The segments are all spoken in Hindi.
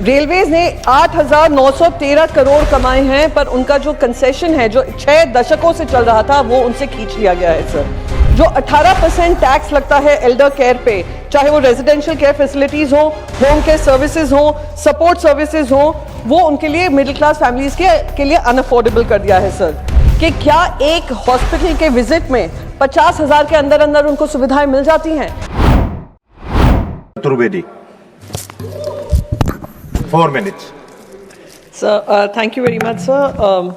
रेलवेज ने 8,913 करोड़ कमाए हैं, पर उनका जो कंसेशन है जो 6 दशकों से चल रहा था वो उनसे खींच लिया गया है सर। जो 18% टैक्स लगता है एल्डर केयर पे, चाहे वो रेजिडेंशियल केयर फैसिलिटीज हो, होम केयर सर्विसेज हो, सपोर्ट सर्विसेज हो, वो उनके लिए मिडिल क्लास फैमिलीज के लिए अनअफोर्डेबल कर दिया है सर। कि क्या एक हॉस्पिटल के विजिट में 50,000 के अंदर अंदर उनको सुविधाएं मिल जाती हैं? Chaturvedi 4 minutes. Sir thank you very much sir.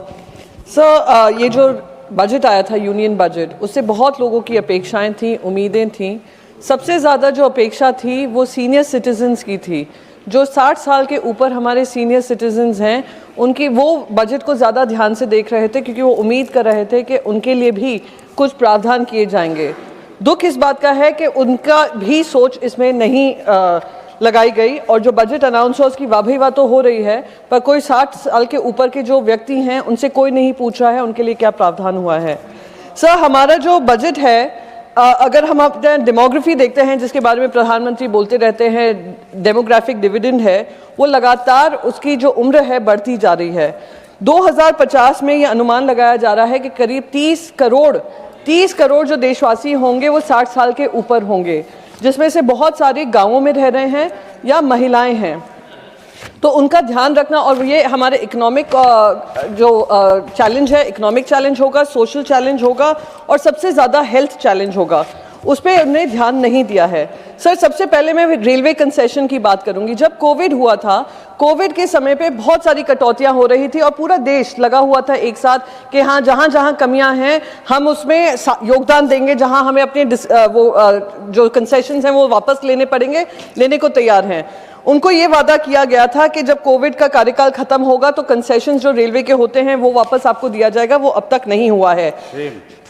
Sir ये जो बजट आया था यूनियन बजट, उससे बहुत लोगों की अपेक्षाएं थी, उम्मीदें थी। सबसे ज़्यादा जो अपेक्षा थी वो सीनियर सिटीजन्स की थी। जो 60 साल के ऊपर हमारे सीनियर सिटीजन्स हैं, उनकी वो बजट को ज़्यादा ध्यान से देख रहे थे, क्योंकि वो उम्मीद कर रहे थे कि उनके लिए भी कुछ प्रावधान किए जाएंगे। दुख इस बात का है कि उनका भी सोच इसमें नहीं लगाई गई, और जो बजट अनाउंस हुआ उसकी वाह वाह तो हो रही है, पर कोई 60 साल के ऊपर के जो व्यक्ति हैं उनसे कोई नहीं पूछ रहा है उनके लिए क्या प्रावधान हुआ है। सर हमारा जो बजट है, अगर हम अपना डेमोग्राफी देखते हैं जिसके बारे में प्रधानमंत्री बोलते रहते हैं, डेमोग्राफिक डिविडेंड है, वो लगातार उसकी जो उम्र है बढ़ती जा रही है। 2050 में ये अनुमान लगाया जा रहा है कि करीब 30 करोड़ जो देशवासी होंगे वो 60 साल के ऊपर होंगे, जिसमें से बहुत सारे गांवों में रह रहे हैं या महिलाएं हैं। तो उनका ध्यान रखना, और ये हमारे इकोनॉमिक जो चैलेंज है, इकोनॉमिक चैलेंज होगा, सोशल चैलेंज होगा, और सबसे ज़्यादा हेल्थ चैलेंज होगा, उस पर उन्होंने ध्यान नहीं दिया है। सर सबसे पहले मैं रेलवे कंसेशन की बात करूंगी। जब कोविड हुआ था, कोविड के समय पे बहुत सारी कटौतियां हो रही थी और पूरा देश लगा हुआ था एक साथ कि हाँ जहाँ जहाँ कमियां हैं हम उसमें योगदान देंगे, जहाँ हमें अपने जो कंसेशंस हैं वो वापस लेने को तैयार हैं। उनको ये वादा किया गया था कि जब कोविड का कार्यकाल खत्म होगा तो कंसेशंस जो रेलवे के होते हैं वो वापस आपको दिया जाएगा, वो अब तक नहीं हुआ है।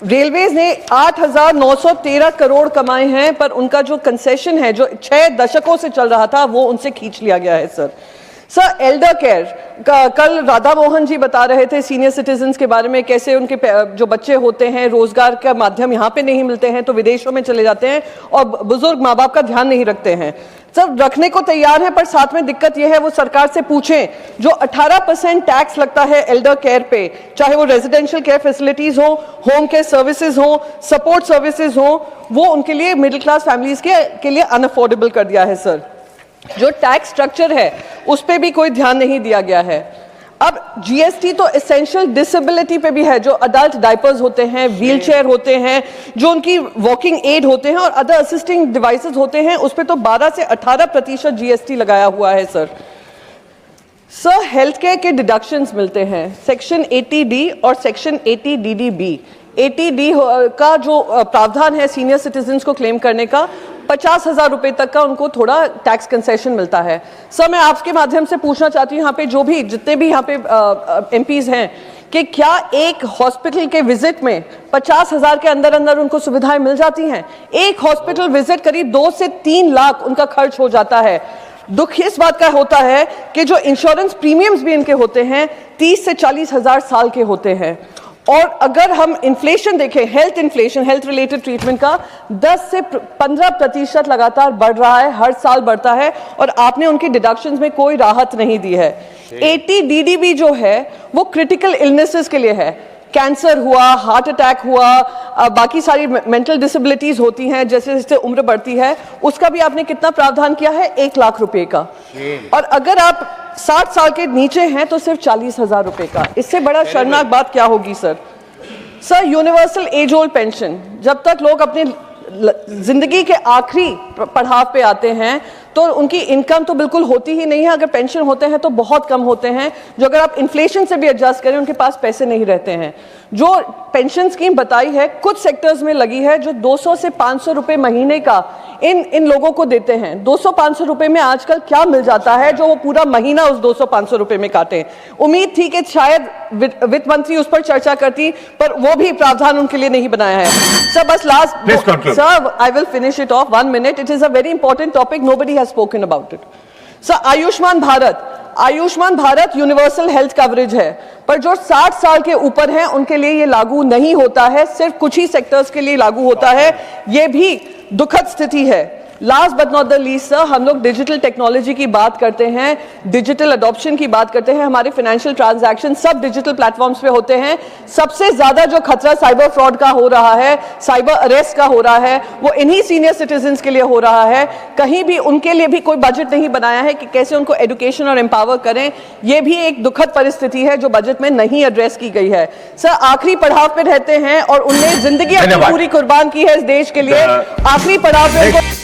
रेलवेज ने 8,913 करोड़ कमाए हैं, पर उनका जो कंसेशन है जो 6 दशकों से चल रहा था वो उनसे खींच लिया गया है सर। सर एल्डर केयर कल राधा मोहन जी बता रहे थे सीनियर सिटीजन्स के बारे में, कैसे उनके जो बच्चे होते हैं रोजगार का माध्यम यहाँ पे नहीं मिलते हैं तो विदेशों में चले जाते हैं, और बुजुर्ग माँ बाप का ध्यान नहीं रखते हैं। सब रखने को तैयार है, पर साथ में दिक्कत यह है वो सरकार से पूछें, जो 18% टैक्स लगता है एल्डर केयर पे, चाहे वो रेजिडेंशियल केयर फैसिलिटीज हो, होम केयर सर्विसेज हो, सपोर्ट सर्विसेज हो, वो उनके लिए मिडिल क्लास फैमिलीज के लिए अनअफोर्डेबल कर दिया है सर। जो टैक्स स्ट्रक्चर है उस पर भी कोई ध्यान नहीं दिया गया है। अब जीएसटी तो एसेंशियल डिसेबिलिटी पे भी है, जो अडल्ट डायपर्स होते हैं, व्हीलचेयर होते हैं, जो उनकी वॉकिंग एड होते हैं और अदर असिस्टिंग डिवाइसेस होते हैं, उस पे तो 12 से 18% जीएसटी लगाया हुआ है सर। सर हेल्थ केयर के डिडक्शंस मिलते हैं सेक्शन 80D और सेक्शन 80DDB। 80D का जो प्रावधान है सीनियर सिटीजन्स को क्लेम करने का, 50,000 रुपए तक का उनको थोड़ा टैक्स कंसेशन मिलता है। सर मैं आपके माध्यम से पूछना चाहती हूँ, यहाँ पे जो भी जितने भी यहाँ पे एमपीज हैं, कि क्या एक हॉस्पिटल के विजिट में 50,000 के अंदर अंदर उनको सुविधाएं मिल जाती हैं? एक हॉस्पिटल विजिट करीब 2 से 3 लाख उनका खर्च हो जाता है। दुख इस बात का होता है कि जो इंश्योरेंस प्रीमियम्स भी इनके होते हैं 30 से 40,000 साल के होते हैं, और अगर हम इन्फ्लेशन देखें, health inflation, health related treatment का 10 से 15% लगातार बढ़ रहा है, हर साल बढ़ता है, और आपने उनकी डिडक्शंस में कोई राहत नहीं दी है। 80DDB जो है वो क्रिटिकल इलनेसेस के लिए है, कैंसर हुआ, हार्ट अटैक हुआ, बाकी सारी मेंटल डिसेबिलिटीज होती हैं, जैसे जैसे उम्र बढ़ती है, उसका भी आपने कितना प्रावधान किया है? 1 लाख रुपए का। और अगर आप 60 साल के नीचे हैं तो सिर्फ 40,000 रुपए का। इससे बड़ा शर्मनाक बात क्या होगी sir? Sir universal age old pension, जब तक लोग अपने जिंदगी के आखिरी पड़ाव पे आते हैं तो उनकी इनकम तो बिल्कुल होती ही नहीं है, अगर पेंशन होते हैं तो बहुत कम होते हैं, जो अगर आप इन्फ्लेशन से भी एडजस्ट करें उनके पास पैसे नहीं रहते हैं। जो पेंशन स्कीम बताई है कुछ सेक्टर्स में लगी है, जो 200 से 500 रुपए महीने का इन लोगों को देते हैं। 200-500 रुपए में आजकल क्या मिल जाता है जो वो पूरा महीना उस 200-500 रुपए में काटे? उम्मीद थी कि शायद वित्त मंत्री उस पर चर्चा करती, पर वो भी प्रावधान उनके लिए नहीं बनाया है। सर बस last sir I will finish it of 1 minute. It is a very important topic, nobody has spoken about it. Sir Ayushman Bharat universal health coverage है, पर जो 60 साल के ऊपर हैं उनके लिए ये लागू नहीं होता है, सिर्फ कुछ ही सेक्टर्स के लिए लागू होता है। ये भी दुखद स्थिति है। Last but not the least sir, हम लोग डिजिटल टेक्नोलॉजी की बात करते हैं, डिजिटल अडॉप्शन की बात करते हैं, हमारे फाइनेंशियल ट्रांजैक्शन सब डिजिटल प्लेटफॉर्म्स पे होते हैं। सबसे ज्यादा जो खतरा साइबर फ्रॉड का हो रहा है, साइबर अरेस्ट का हो रहा है, वो इन्हीं सीनियर सिटीजन्स के लिए हो रहा है। कहीं भी उनके लिए भी कोई बजट नहीं बनाया है कि कैसे उनको एजुकेशन और एम्पावर करें। ये भी एक दुखद परिस्थिति है जो बजट में नहीं एड्रेस की गई है। सर आखिरी पड़ाव पे रहते हैं और उनने जिंदगी अपनी पूरी कुर्बान की है इस देश के लिए। आखिरी पड़ाव पे उनको